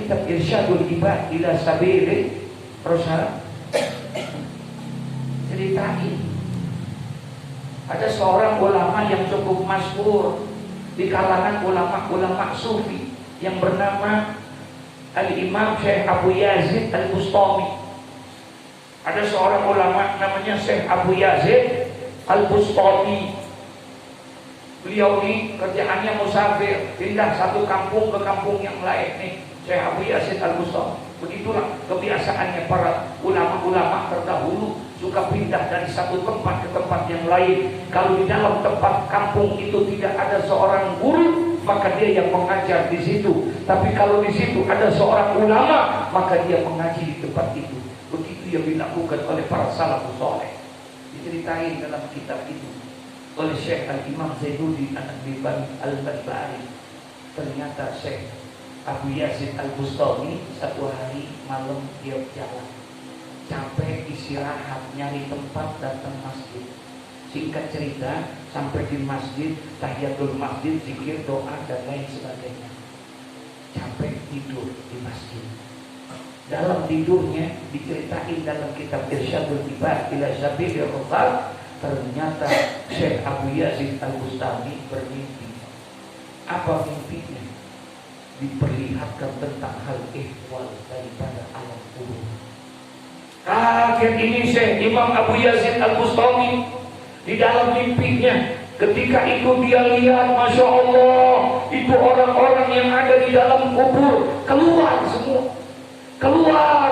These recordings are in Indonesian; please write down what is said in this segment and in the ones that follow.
kitab Irsyadul Ibad ila Sabilir Rasyad ceritain ada seorang ulama yang cukup masyhur di kalangan ulama-ulama sufi yang bernama Al-Imam Syekh Abu Yazid Al-Bustami. Ada seorang ulama namanya Syekh Abu Yazid Al-Bustami. Beliau ini kerjaannya musafir, pindah satu kampung ke kampung yang lain nih. Syekh Abu Yazid Al-Bustami. Begitulah kebiasaannya para ulama-ulama terdahulu, suka pindah dari satu tempat ke tempat yang lain. Kalau di dalam tempat kampung itu tidak ada seorang guru, maka dia yang mengajar di situ. Tapi kalau di situ ada seorang ulama, maka dia mengaji di tempat itu. Begitu yang dilakukan oleh para salafus saleh. Diceritain dalam kitab itu oleh Syekh Al-Imam Zainuddin Al-Barbahari. Ternyata Syekh Abu Yazid Al-Bustami satu hari malam dia jalan, capek istirahat, nyari tempat datang masjid. Singkat cerita, sampai di masjid, tahiyatul masjid, zikir, doa dan lain sebagainya. Capek tidur di masjid. Dalam tidurnya diceritain dalam kitab Irsyadul Ibad ila Sabilir Rasyad, ternyata Syekh Abu Yazid Al-Bustami bermimpi. Apa mimpinya? Diperlihatkan tentang hal ihwal daripada alam kubur. Kaget ini Syekh Imam Abu Yazid Al-Bustami. Di dalam mimpinya, ketika itu dia lihat, Masya Allah, itu orang-orang yang ada di dalam kubur keluar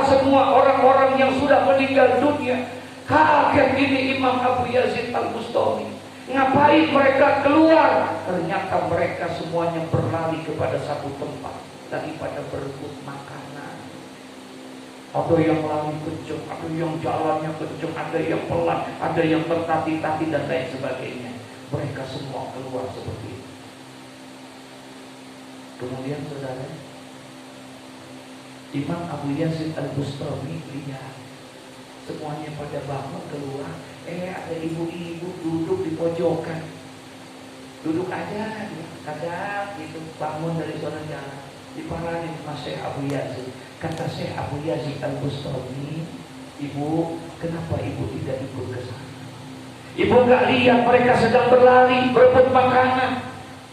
semua orang-orang yang sudah meninggal dunia. Kaget ini Imam Abu Yazid Al-Bustami. Ngapain mereka keluar? Ternyata mereka semuanya berlari kepada satu tempat daripada berebut makanan. Ada yang lari kencang, ada yang jalannya kencang, ada yang pelan, ada yang tertati-tati dan lain sebagainya. Mereka semua keluar seperti itu. Kemudian saudara, Imam Abu Yazid Al-Bustami lihat semuanya pada bangun keluar. Ada ibu-ibu duduk di pojokan. Duduk aja, kadang gitu bangun dari zona jalan. Diparanin sama Syekh Abu Yazid. Kata Syekh Abu Yazid Al-Bustami, ibu, kenapa ibu tidak ikut ke sana? Ibu nggak lihat mereka sedang berlari, berebut makanan.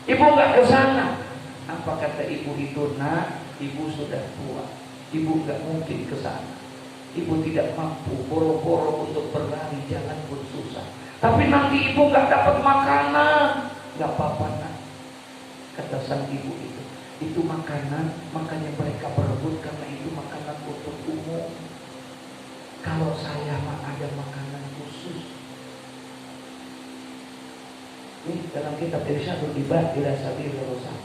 Ibu nggak ke sana. Apa kata ibu itu? Nak, ibu sudah tua. Ibu nggak mungkin ke sana. Ibu tidak mampu, boro-boro untuk berlari, jalan pun susah. Tapi nanti ibu nggak dapat makanan. Nggak apa-apa nak, kata sang ibu itu makanan, makanya mereka berebut karena itu makanan untuk umum. Kalau saya mah ada makanan khusus. Ini dalam kitab Irsyadul Ibad ila Sabilir Rasyad.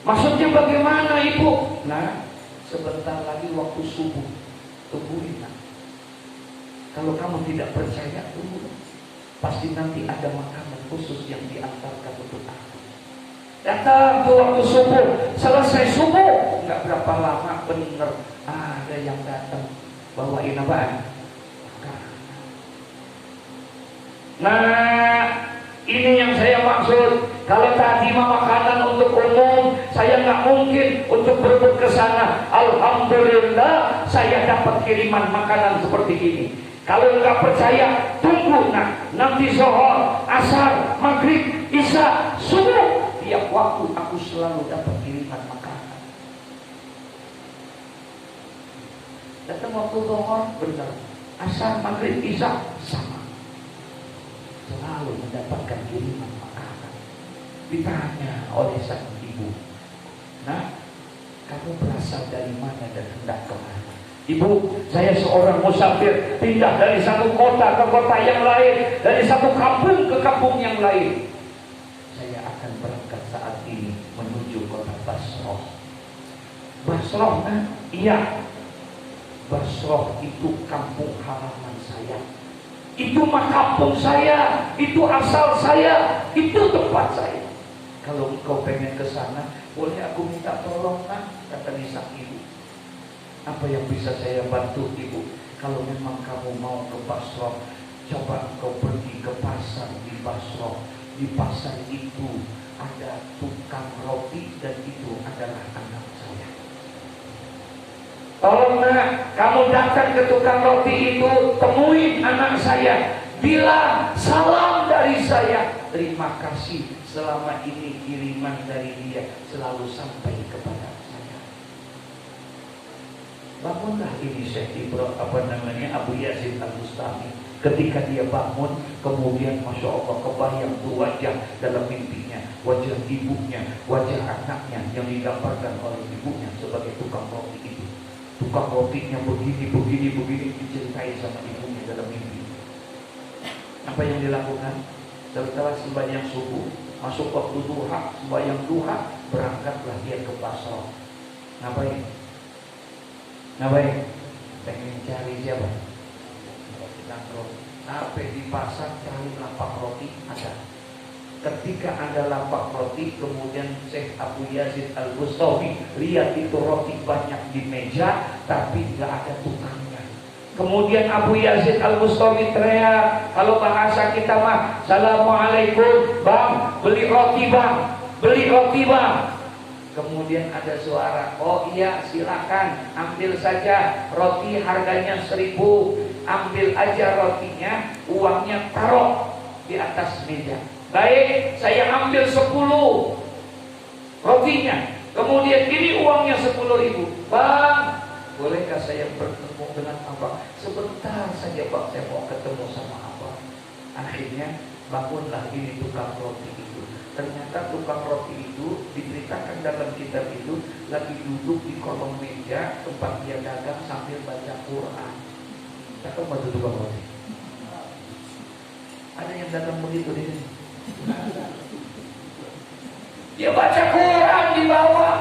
Maksudnya bagaimana ibu? Nah, sebentar lagi waktu subuh, tungguin. Kalau kamu tidak percaya, tunggu. Pasti nanti ada makanan khusus yang diantarkan untuk aku. Datang tuh waktu subuh, selesai subuh, nggak berapa lama bener ada yang datang bawain apaan? Nah, ini yang saya maksud. Kalau tadi makanan untuk umum, saya nggak mungkin untuk berebut ke sana. Alhamdulillah, saya dapat kiriman makanan seperti ini. Kalau nggak percaya, tunggu nanti zuhur, asar, maghrib, isya, subuh, tiap waktu aku selalu dapat kiriman makanan. Datang waktu zuhur, benar. Asar, maghrib, isya, sama. Selalu mendapatkan kiriman makanan. Ditanya oleh sang ibu, nah, kamu berasal dari mana dan hendak kemana? Ibu, saya seorang musafir, pindah dari satu kota ke kota yang lain, dari satu kampung ke kampung yang lain. Saya akan berangkat saat ini menuju kota Basrah. Basrah, iya. Basrah itu kampung halaman saya. Itu mah kampung saya, itu asal saya, itu tempat saya. Kalau engkau pengen ke sana, boleh aku minta tolong, kata sang ibu. Apa yang bisa saya bantu ibu? Kalau memang kamu mau ke Basrah, coba engkau pergi ke pasar di Basrah. Di pasar itu ada tukang roti dan itu adalah anak saya. Tolong nak, kamu datang ke tukang roti itu, temuin anak saya, bilang salam dari saya, terima kasih selama ini kiriman dari dia selalu sampai kepada saya. Bangunlah ini Syekh Abu Yazid Al-Bustami. Ketika dia bangun, kemudian Masya Allah kebayang tuh wajah dalam mimpinya, wajah ibunya, wajah anaknya yang digambarkan oleh ibunya sebagai tukang roti itu. Tukang rotinya begini diceritai sama ibunya dalam mimpi. Apa yang dilakukan? Setelah sembahyang subuh, masuk waktu duha, sembahyang duha, berangkatlah dia ke pasar. Ngapain? Pengen cari siapa? Sampai di pasar cari lapak roti, ada. Ketika ada lapak roti, kemudian Syekh Abu Yazid Al-Bustami lihat itu roti banyak di meja, tapi nggak ada tukangnya. Kemudian Abu Yazid Al-Bustami teriak, kalau bahasa kita mah, Assalamualaikum bang, beli roti bang. Kemudian ada suara, oh iya silakan, ambil saja roti harganya 1.000, ambil aja rotinya, uangnya taruh di atas meja. Baik, saya ambil 10 rotinya, kemudian ini uangnya 10.000. Bang, bolehkah saya bertemu dengan abang? Sebentar saja bang, saya mau ketemu sama abang. Akhirnya bangunlah ini tukang roti itu. Ternyata tukang roti itu diceritakan dalam kitab itu lagi duduk di kolong meja tempat dia dagang sambil baca Quran. Tahu apa itu tukang roti? Ada yang dagang begitu di sini. Dia baca Quran di bawah.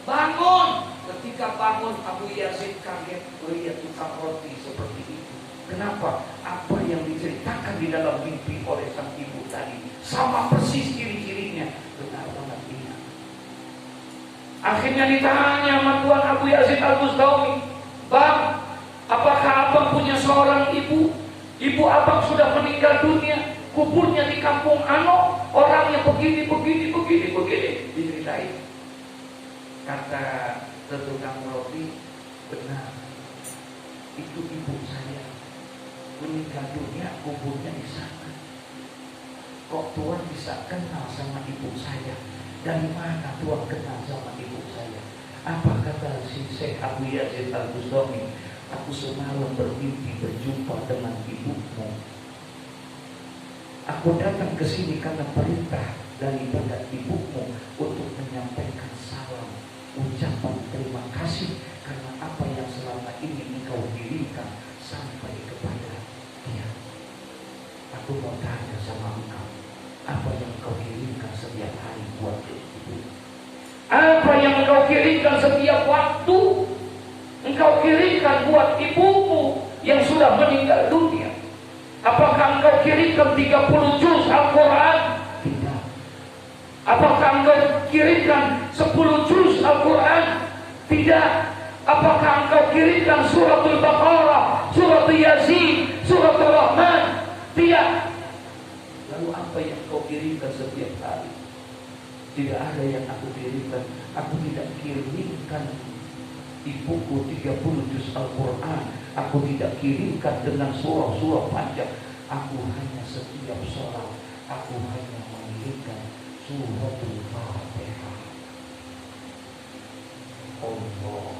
Bangun. Ketika bangun Abu Yazid kaget melihat tukang roti seperti itu. Kenapa? Apa yang diceritakan di dalam mimpi oleh sang ibu tadi sama persis ciri-cirinya, benar banget ini. Akhirnya ditanya sama Tuan Abu Yazid Al-Bustami, bang, apakah abang punya seorang ibu? Ibu abang sudah meninggal dunia, kuburnya di kampung Ano, orangnya begini diceritain. Kata tukang roti, benar, itu ibu saya meninggal dunia, kuburnya di sana. Kok Tuhan bisa kenal sama ibu saya? Dari mana Tuhan kenal sama ibu saya? Apa kata si Syekh Abu Yazid Al-Bustami? Aku semalam bermimpi berjumpa dengan ibumu. Aku datang ke sini karena perintah daripada ibumu untuk menyampaikan salam, ucapan terima kasih karena apa yang selama ini engkau dirikan sampai kepada dia. Aku mau tanya sama engkau, apa yang kau kirimkan setiap hari buat ibu? Apa yang engkau kirimkan setiap waktu? Engkau kirimkan buat ibumu yang sudah meninggal dunia. Apakah engkau kirimkan 30 juz Al-Quran? Tidak. Apakah engkau kirimkan 10 juz Al-Quran? Tidak. Apakah engkau kirimkan suratul Baqarah, suratul Yasin, suratul Rahman? Tidak. Lalu apa yang kau kirimkan setiap hari? Tidak ada yang aku kirimkan. Aku tidak kirimkan ibuku 30 juz Al-Quran. Aku tidak kirimkan dengan surah-surah panjang. Aku hanya setiap sholat, aku hanya mengirimkan suratul Fatihah. Allah.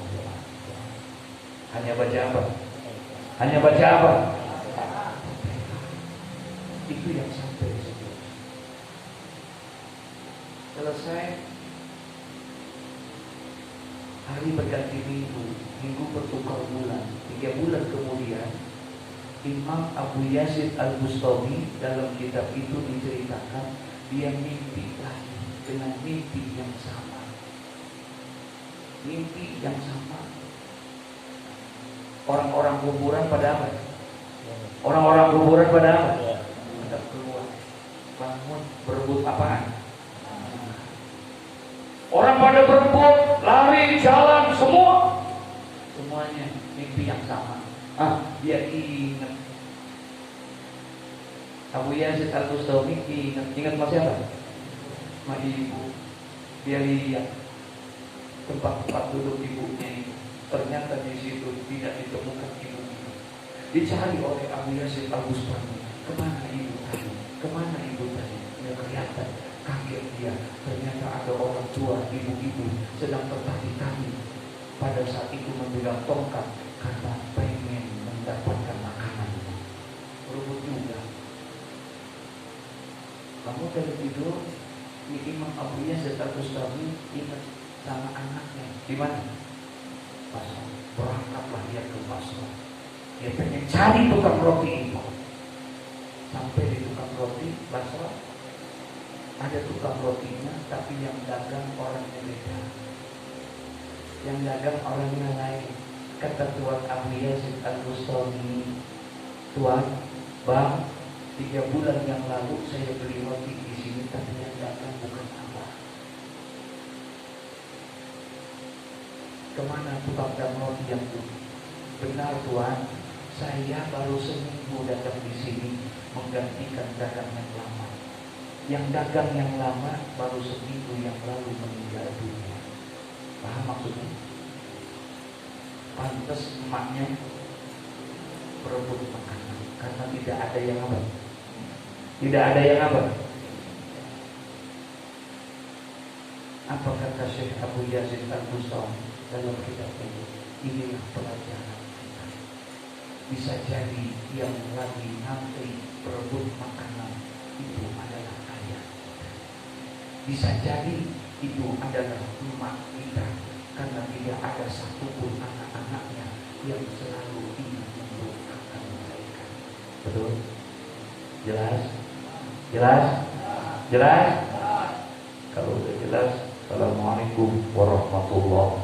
Hanya baca apa? Hanya baca apa? Itu yang sampai situ. Selesai, hari berganti minggu, minggu bertukar bulan. 3 bulan kemudian, Imam Abu Yazid Al-Bustami dalam kitab itu diceritakan dia mimpi lagi dengan mimpi yang sama. Mimpi yang sama. Orang-orang kuburan pada apa? Orang-orang kuburan pada apa? Pada keluar, bangun, berebut apaan? Orang pada berebut, lari, jalan, semua. Semuanya mimpi yang sama. Dia ingat. Abu Yazid Al-Bustami ingat masih apa? Sama ibu. Dia lihat tempat-tempat duduk ibunya itu. Ternyata di situ tidak ditemukan ibu itu. Dicari oleh Abu Yazid Al-Bustami. Kemana ibu tadi? Kemana ibu tadi? Tidak kelihatan. Kaget dia. Ternyata ada orang tua, ibu-ibu sedang bertani-tani. Pada saat itu memegang tongkat karena pengen mendapatkan makanan. Berebut juga. Kamu dari tidur, ini Imam Abu Yazid Al-Bustami ingat sama anaknya. Di mana? Basra. Berangkatlah dia ke Basra. Dia pengen cari tukang roti itu. Sampai di tukang roti Basra, ada tukang rotinya, tapi yang dagang orangnya beda. Yang dagang orangnya lain. Kata Tuan Abu Yazid Al-Bustami, Tuan, Bang, 3 bulan yang lalu saya beli roti di sini, tapi yang dagang bukan Abang. Kemana tukang roti yang itu? Benar Tuan, saya baru seminggu datang di sini menggantikan dagang yang lama. Yang dagang yang lama baru seminggu yang lalu meninggal dunia. Paham maksudnya? Pantas emaknya berebut makanan karena tidak ada yang apa? Tidak ada yang apa? Apa kata Syekh Abu Yazid Al-Bustami dalam kitab ini? Inilah pelajaran kita. Bisa jadi yang lagi nanti berebut makanan itu adalah ayah. Bisa jadi itu adalah emak kita, karena tidak ada satupun anak-anaknya yang selalu ingin mendoakan mereka. Betul? Jelas? Jelas? Jelas? Kalau sudah jelas, Assalamualaikum warahmatullahi wabarakatuh.